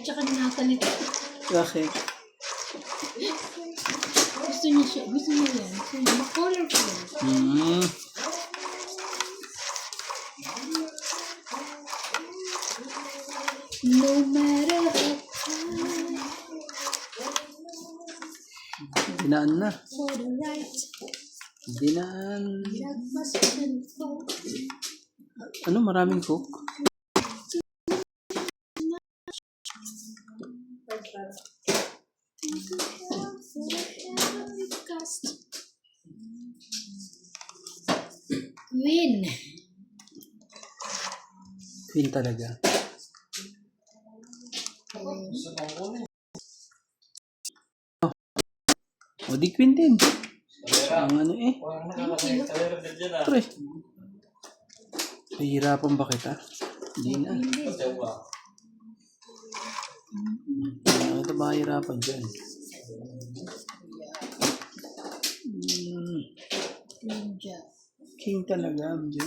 tsaka nakakalito. Bakit? Gusto niya siya. Gusto niya yan. Gusto niya ma-colorful. No matter how Dinaan na. for the right, Dinaan. love must unfold. Ano, maraming cook? Win. Queen talaga. O di Queen din. Ang ano eh. Pre. Nahihirapan ba kita? Hindi na. Ito ba hirapan dyan? Ninja. King talaga, MJ.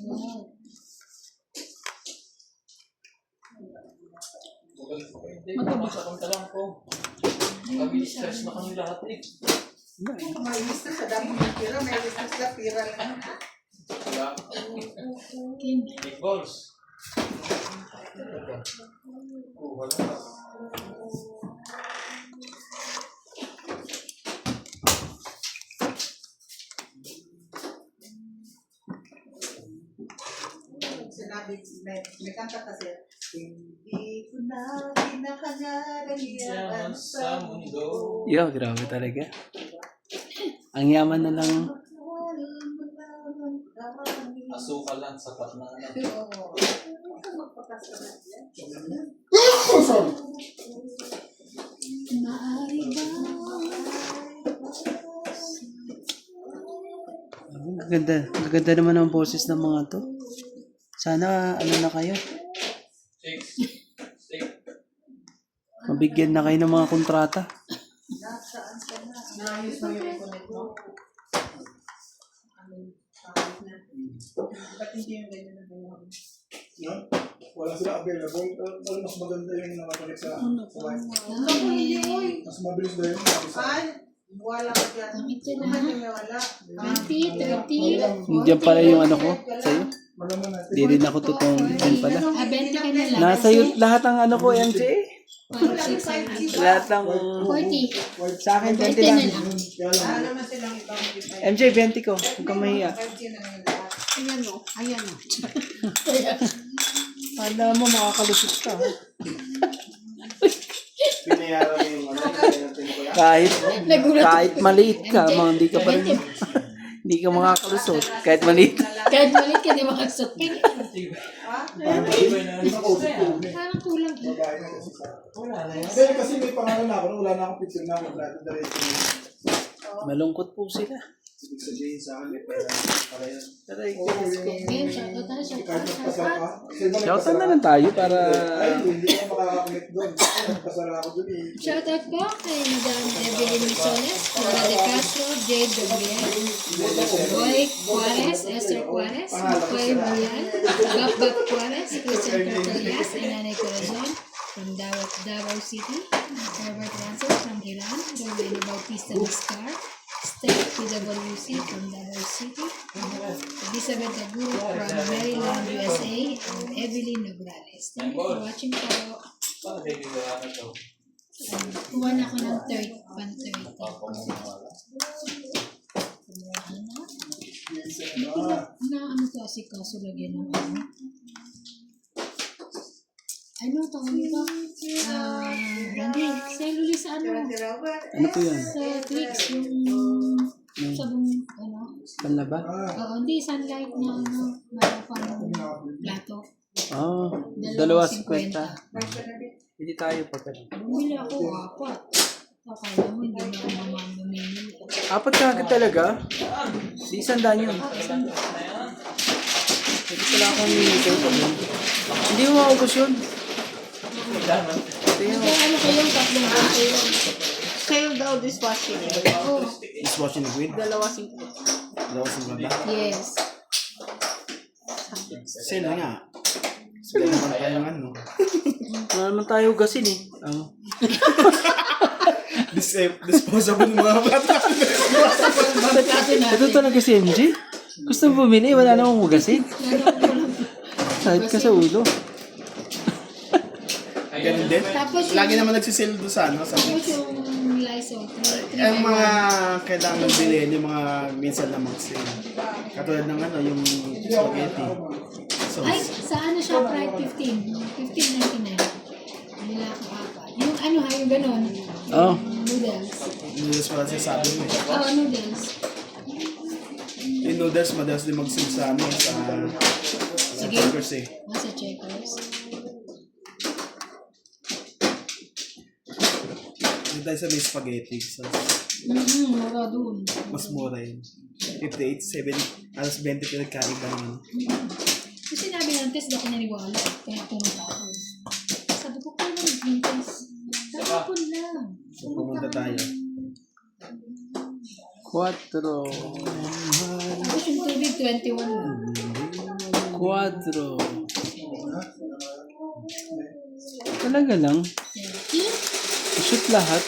Wow. Magpapasakang ka lang po. Kami stress na kami lahat eh. May business sa dami ng pira, may business na pira lang. Wala. Big balls. Oh, wala. Sinabi, may kanta kasi, hindi ko na kinakangarayan sa mundo. Yo, grabe talaga. Ang yaman na lang. Asukal lang, sapat na. Maaari ba? Gaganda naman ang boses ng mga to. Sana, ano na kayo? Six. Mabigyan na kayo ng mga kontrata. Naayos mo yung connect mo? Ba't hindi yung ganyan na buwan? No? Wala sila available. Pero mas maganda yung nakapalit sa Ay, mas mabilis na yun. wala ka dyan. Ito na. May wala. 20, 30. Diyan pala yung ano ko, sa'yo. Malaman natin. Di rin ako totoong din pala. 20 ka na lang. Nasa iyo lahat ng ano ko, MJ. 5, 6, 7, Lahat ng... 40. Sa akin, 20 20 lang. na lang. Kaya lang. Wala naman silang ibang design. MJ, 20 ko. Huwag kang mahiya. 5G na ngayon lahat. Ayan o. Ayan o. Kala mo, makakalusot ka. Pinayaran mo yung ano. Kahit maliit ka, hindi ka pa rin. Hindi ka makakalusot. Kahit maliit. Kahit mali ka, di makasupin. Parang kulang. Babae na kasi sa... Pero kasi may pangalan na ako, wala na akong picture na ako. Lahat na rin. Malungkot po sila. Ibig sabihin sa akin, para yan. Taray. Ngayon, shoutout tayo. Kahit magpasal Shoutout. ka. Shoutout na lang tayo para... Ay, hindi ako makakakomit doon. Magpasal ako doon eh. Shoutout po kay Madam Evelyn Misones, Paula De Castro, Jade Gabriel, Boy Juarez, Esther Juarez, Makoy Marian, Bab Juarez, Christian Cortelias, and Nanay Corazon from Davao City, Herbert Rances from Iran, Romero Bautista Mascar, Steph PWC from Davao City, Elizabeth Aguro from Maryland, USA, and Evelyn Nograles. Thank you for watching po. Paano baby wala na to? Kuha na ako ng 30. Na ano to kasi kaso lagyan ng ano? Ano tawag nito? Hindi. Cellulose sa ano? Ano po yan? Sa clicks yung sabong ano? Panlaba? Oo, hindi. Sunlight na ano? Na pang plato. Oo. 2.50. Hindi tayo pag ano. Bumili ako 4. Akala mo hindi na ako mamamamili. Apat ka agad talaga? Di sandaan yun. Hindi pala akong minito. Hindi mo maubos yun. Ito yun. Ano kayo? 3 kayo? sale daw dishwashing. Oh, Dishwashing liquid. Dalawa 50. Dalawa sa ganda. yes. Sale na nga. Sila naman tayong ano. Wala naman tayo gasin eh. Disposable mga bata. Ito talaga si MJ. Gusto mo bumili, wala na akong gasin. Sahit ka sa ulo. Ganun din. Tapos yung- Lagi naman nagsisale doon sa ano. Sa Tapos yung Lysol, ang mga kailangan bilhin, yung mga minsan na mag-sale. Katulad ng ano, yung spaghetti. So, Ay, sa ano siya, Pride 15. 15.99. Nila ako apat. Yung ano ha, yung ganon. Oh. Noodles. noodles pala sinasabi mo. Oh, noodles. Yung noodles, madalas din mag-sale sa ano, sa Sige. Checkers eh. Nasa Checkers. Dito tayo sa may spaghetti. So, Mura dun. mas mura yun. 58, 7, alas 20 pinagkaiba yun. Kasi sinabi ng test, di ako naniwala. Kaya pumunta ako. Sabi ko, kaya naman yung test. Tapos lang. So, pumunta tayo. 4. Tapos yung tubig, 21 lang. 4. Talaga lang. Thank you. Shoot lahat.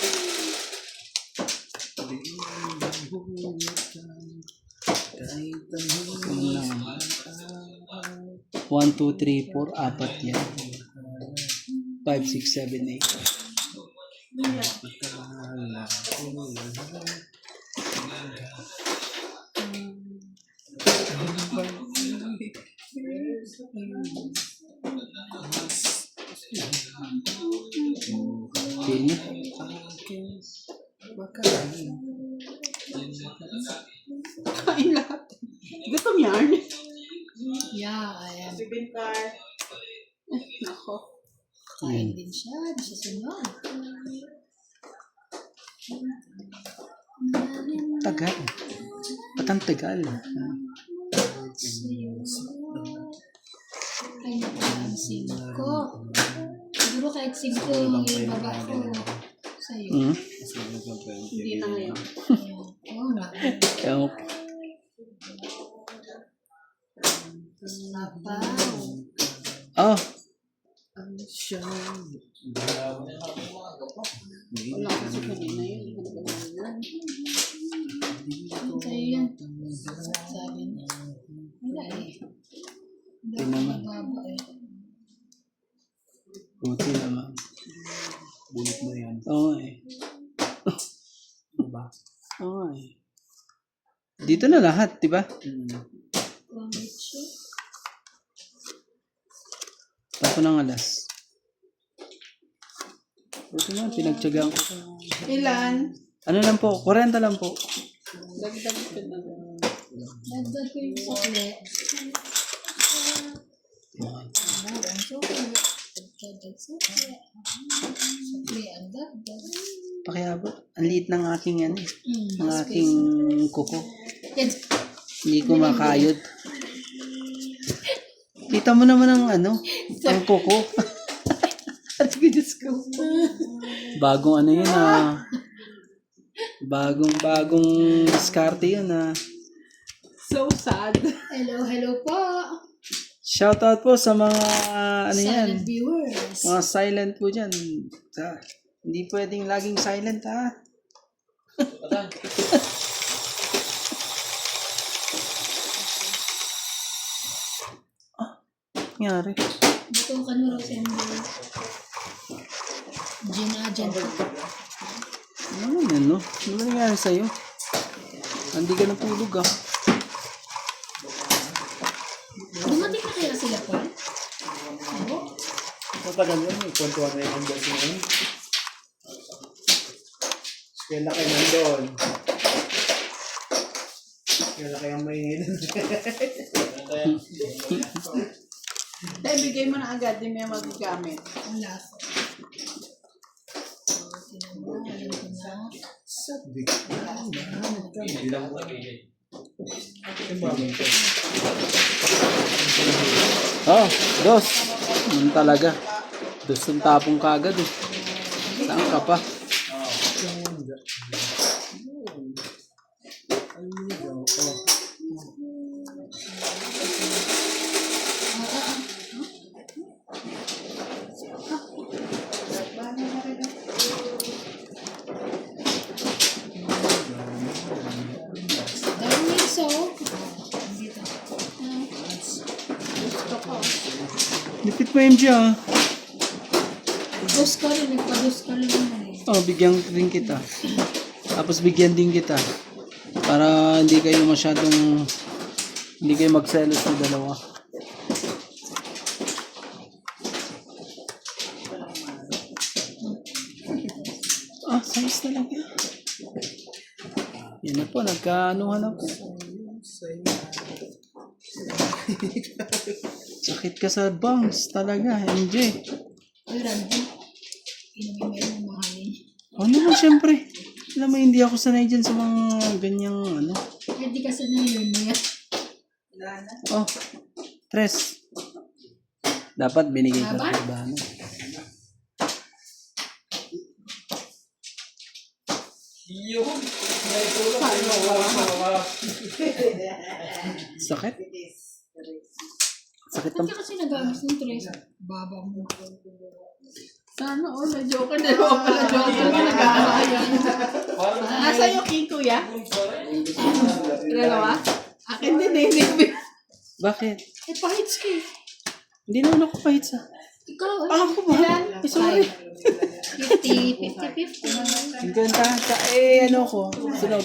One, two, three, four, apat yan. 5, 6, 7, 8. Okay. Kain lahat. Gutom yarn. Yeah, I am. Si Bintar. Nako. Kain din siya. Di siya sunod. Tagal. Ba't ang tagal? Ay, ang 5. Siguro kahit 5 yung ibaba ko sa'yo. Hmm? Hindi na ngayon. Oo nga. Ewan ko. Sapaw. Oh, Wala kasi kanina yun. Hindi ko nabalayan. Sa'yo yan. Sabi niya. Wala eh. Hindi ako nababa eh. buti naman. Bulit mo yan. Oo nga eh. Diba? Oo nga eh. Dito na lahat, di ba? Kumitsu. Tapo ng alas. Buti na, pinagtsagaan ko. Ilan? Ano lang po? 40 lang po. Dagdag ko na. Dagdag ko yung sukle. Ang sukle. Dagdag sukle. Sukle ang dagdag. Pakiabot. Ang liit ng aking yan eh. Ng Space. aking kuko. Yan. Hindi ko makayod. Kita mo naman ang ano, ang kuko. Ate ko, Diyos ko. Bagong ano yun ah. Bagong diskarte yun ah. So sad. Hello po. Shoutout po sa mga ano yan. Silent viewers. Mga silent po dyan. Hindi pwedeng laging silent ha. Nangyari. Butukan mo raw sa MBA. Gina. Ano yan no? Ano nangyari sa'yo? Hindi ka natulog ah. Dumating na kaya sila, Paul? Oo. Matagal yun. Kwentuhan na yung ambas na yun. Kaya kayo nandun. Kaya kayo may Dahil bigay mo na agad, di may magagamit. Wala ko. Tinabahan ko na. sabik. Oh, dos. Ano talaga? Dos ang tapong kagad eh. Saan ka pa? Lipit mo MJ ah. Dos ka rin, nagpa-dos ka rin naman eh. Oh, bigyan din kita. Tapos bigyan din kita. Para hindi kayo masyadong, hindi kayo magselos ng dalawa. Ah, size talaga. Yan na po, nagkaanuhan ako. Sakit ka sa bangs talaga, MJ. Ay, Randy. Inumin mo yung mahalin. Oh naman, syempre. Alam mo, hindi ako sanay dyan sa mga ganyang ano. Ay, di ka sanay yun niya. Oh, tres. Dapat binigay ka Tama? sa ano. Yun. May tulong. Sakit? Sakit Ba't ang... ka kasi nag-amas ng tres? Baba mo. Sana na-joker. Dalawa pala joker na nag-aayan. Asa yung king kuya? Dalawa? Akin din eh. Bakit? Eh, pahits ka eh. Hindi naman ako kahit sa... Ikaw, Ako ba? Eh, sorry. 50, 50. Ang ganda. Eh, ano ko? Sunod.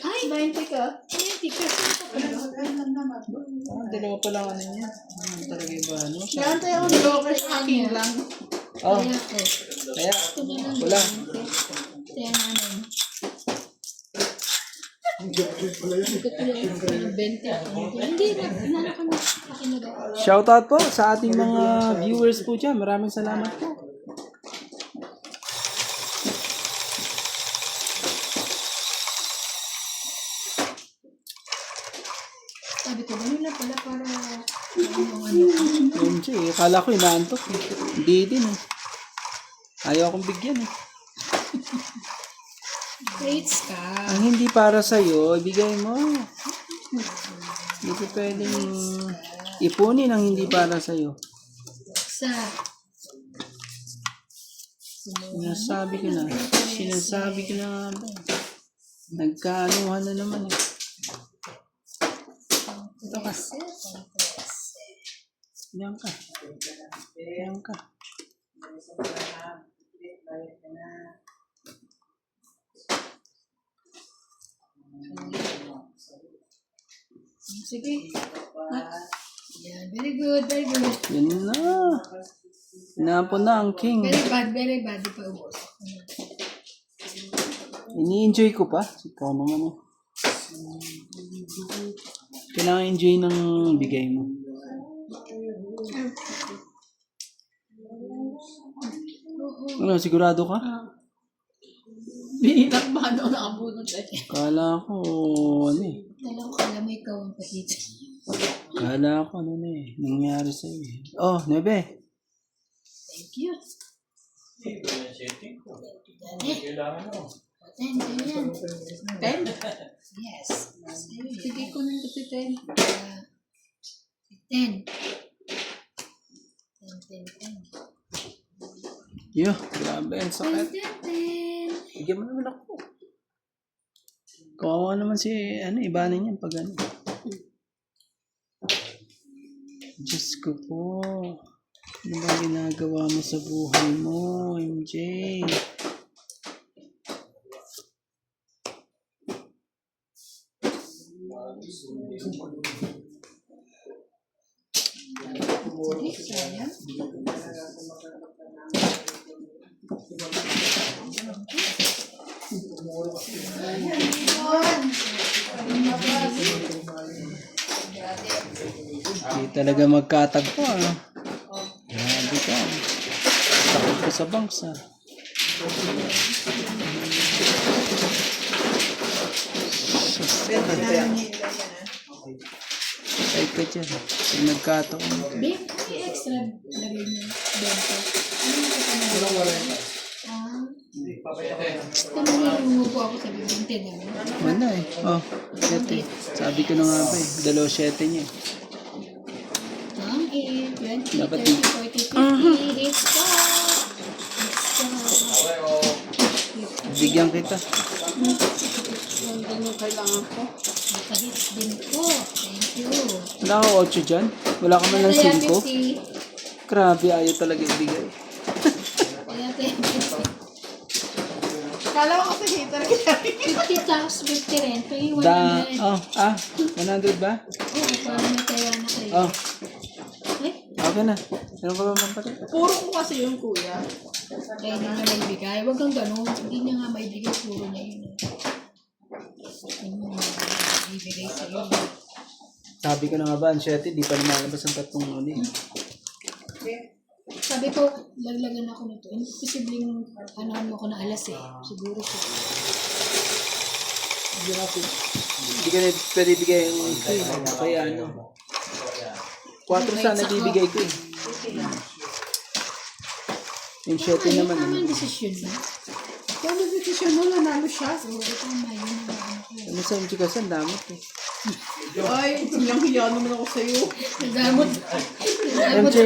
Ay, 90 ka. 90 ka. Sino ka pala? Ah, dalawa pa lang ano niya. Ano talaga iba, ano? Kaya tayo ang joker sa akin lang. Oh, Kaya ko. kaya. Ito na lang. Wala. Kaya na ano. Hindi ko tuloy ng 20. Hindi na. Inano ka na. Akin na daw. Shoutout po sa ating mga viewers po dyan. Maraming salamat po. Sabi ko, ganun lang pala para ano. MJ, akala ko inaantok eh. Hindi din eh. Ayaw akong bigyan eh. Rates ka. Ang hindi para sa'yo, ibigay mo. Hindi ko pwedeng ipunin ang hindi para sa'yo. Sa. Sinasabi ko na. Sinasabi ko na nga ba. Nagkaanuhan na naman eh. Ito ka. Yan ka. Yan ka. Sige. Yan. Very good. Very good. Yan na. Inapon na ang king. Very bad. Very bad. Di pa ubos. Ini-enjoy ko pa. Ikaw naman eh. Kailangan enjoy ng bigay mo. Ano, sigurado ka? Binilakbahan daw nakabunod eh. Kala ko, ano eh. Alam ko, alam mo ikaw ang pahit. Kala ko, ano na eh. Nangyari sa'yo eh. Oh, Nebe. Thank you. Ito yung setting ko. Eh, Kailangan mo. 10, ganyan. 10? Yes. Sige, kunin ko si 10. 10. 10. Yo, grabe, ang sakit. 10. Bigyan mo naman ako. Kawawa naman si, ano, ibanin yan pag ano. Diyos ko po. Ano ba ginagawa mo sa buhay mo, MJ? Sige, sayang. Hindi talaga magkatagpo ah. Grabe ka. Takot ko sa banks ah. Ay ka dyan. Pag nagkataon. Babe, may extra lagay niyo. 20. Ano yung kapanagal? Tanong po ako sa 20 na. Wala eh. Oh, 7. Sabi ko na nga ba eh. 2.7 niya. Ang 8, 20, Dapat 30, 40, 50. It's ka. Okay, oh. Bigyan kita. Ano kailangan ko? Nakahits din po. Thank you. Wala ako 8 dyan. Wala ka man lang Kaya 5? 50. Grabe, ayaw talaga ibigay. Kaya 50. Kala ko kasi hater ka. 50 tax 50 rin. Kaya yung 100. Oh, 100 ba? Oo, para may kaya na kayo. Oh, Eh, okay na. Meron ka ba mampatid? Puro ko kasi yung kuya. kaya hindi niya maibigay. Huwag kang ganun. Hindi niya nga maibigay. Puro niya yun. Ibigay sa iyo. Sabi ko na nga ba, ang 7, di pa lumalabas ang 3 uli. Sabi ko, laglagan ako nito. Imposibleng ano ako na alas eh. Siguro siya. Hindi ka na pwede bigay yung kaya ano. 4 sana bibigay ko eh. Yung 7 naman. Tama yung desisyon mo. Kaya nag-decision mo, nanalo siya. Oo, tama yun ang ano ko. Ano sa MG damot eh. Ay, hiyang-hiya naman ako sa'yo. Nagamot. MJ,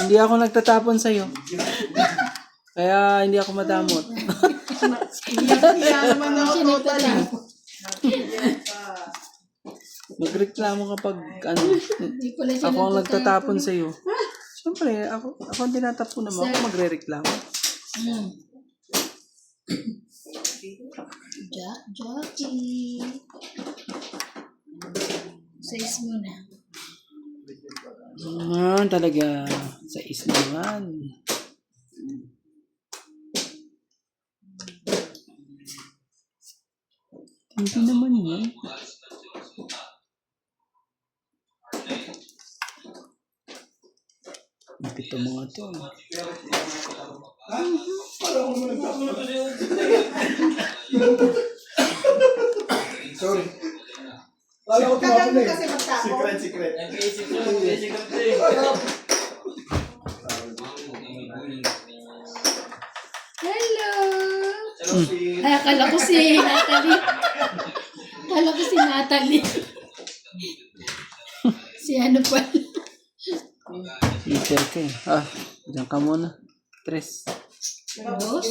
hindi ako nagtatapon sa'yo. Kaya hindi ako madamot. Hiyang-hiya naman ako Siya totally. nagtatapon. Magreklamo kapag ano, Hindi pala siya ako ang nagtatapon eh. sa'yo. Siyempre, ako ang tinatapon naman. Ako magre-reklamo. Jockey. Size mo na. Talaga. Sa naman. Hindi naman yan. Ito mga to. Sorry. Kasi magtako. Secret. Nag-iisip ko, secret eh. Hello! Si Ay, akala ko si Natalie. Akala ko si Natalie. Si ano pa? Peter ka eh. Diyan ka muna. 3. Dos?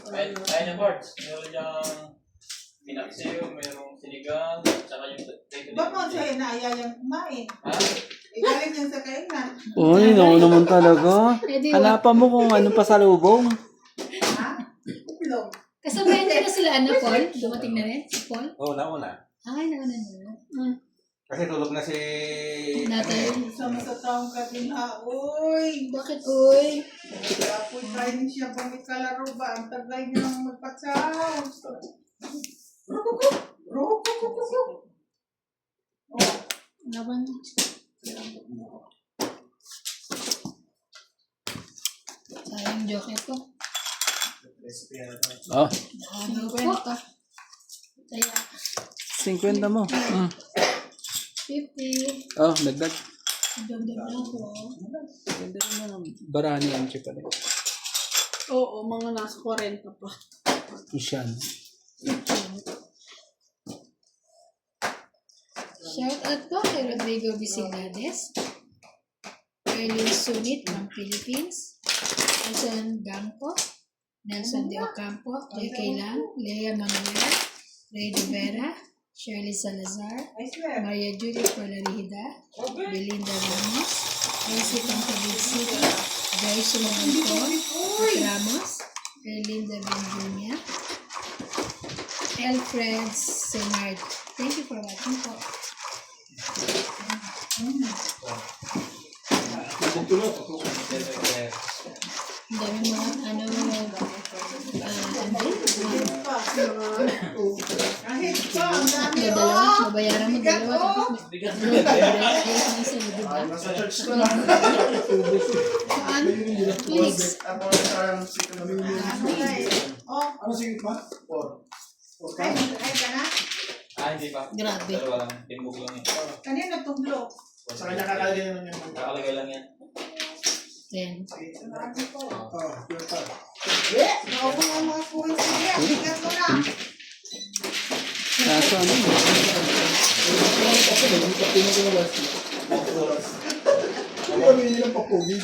Kaya na Barts, meron diyang pinaksiyo, merong sinigang, tsaka yung Ba't mo sa'yo na ayayang kumain? Igaling yan sa kainan. Uy, naku naman talaga. Eh, di Hanapan mo kung ano pa sa lubong. Ha? Itlog. Kasabay na sila, ano, Paul? Dumating na rin? Si Paul? Oo, nauna. Ay, nauna na. Kasi tulog na si... Natalie. Sama sa taong ka din ha. Uy! Bakit, uy? Apoy tayo din siya bang ikalaro ba? Ang tagal niya nang magpatsaw. Laban. Sayang joke ito. Oh, Ano po? Kaya, 50 mo. 50. Oh, dagdag. Dagdag lang po. Ganda rin naman. Barani ang chip pala. Oo, mga nasa 40 pa. Isyan. Shout out po kay Rodrigo Visilades, Erlyn Sunit from Philippines, Nelson Gampo, Nelson De Ocampo, J.K. Lang, Lea Manuel, Ray De Vera, Shirley Salazar, Maria Judith Palarihida, Belinda Ramos, Elsie Pampabig City, Joyce Sumanton, Ramos, Erlinda Benjunia, Alfred Senard. Thank you for watching po. Ang dami mga ano Kahit pa, ang dami dalawa, mabayaran mo dalawa tapos bigat. isa mo, diba? nasa church ko lang. Saan? Next. Ako ang secret. Ano na eh. Oh, Ano secret pa? 4. ay ka na? Hindi pa. Grabe. Dalawa lang, timbog lang yan. Kanina tunglo. Sa kanya kakalagay naman yung Nakalagay lang yan. 10. Marami po. yun pa. Naupo ang mga kuhin siya. Bigat mo na. Kaso ano? Ano yung hindi ng papugi? 9.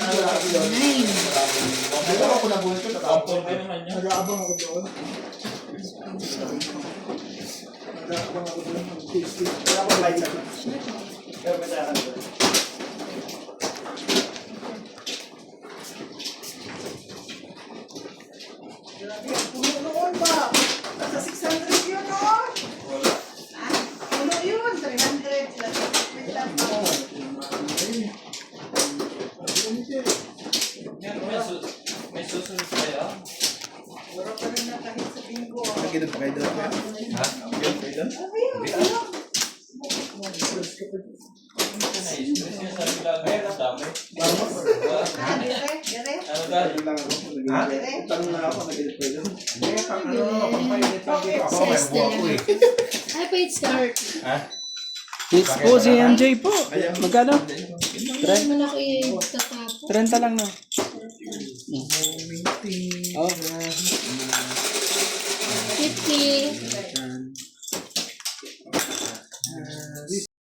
Dito ako nabuhay ko. Kampor ka naman yan. Nag-aabang ako doon. Nag-aabang ako doon. Wala akong light sa May susunod kayo? Wala pa rin na kahit sa linggo. Nagkita pa kayo doon. Ha? Na-stress yun sa lalagay. Ang dami. Dire. Ano dahil? Tanong na ako, nagkita pa kayo doon. Says na lang. Ay, pa start. Hits po si MJ po. Magkano? Hindi naman ako itatapo. 30 lang na. Oh. 50.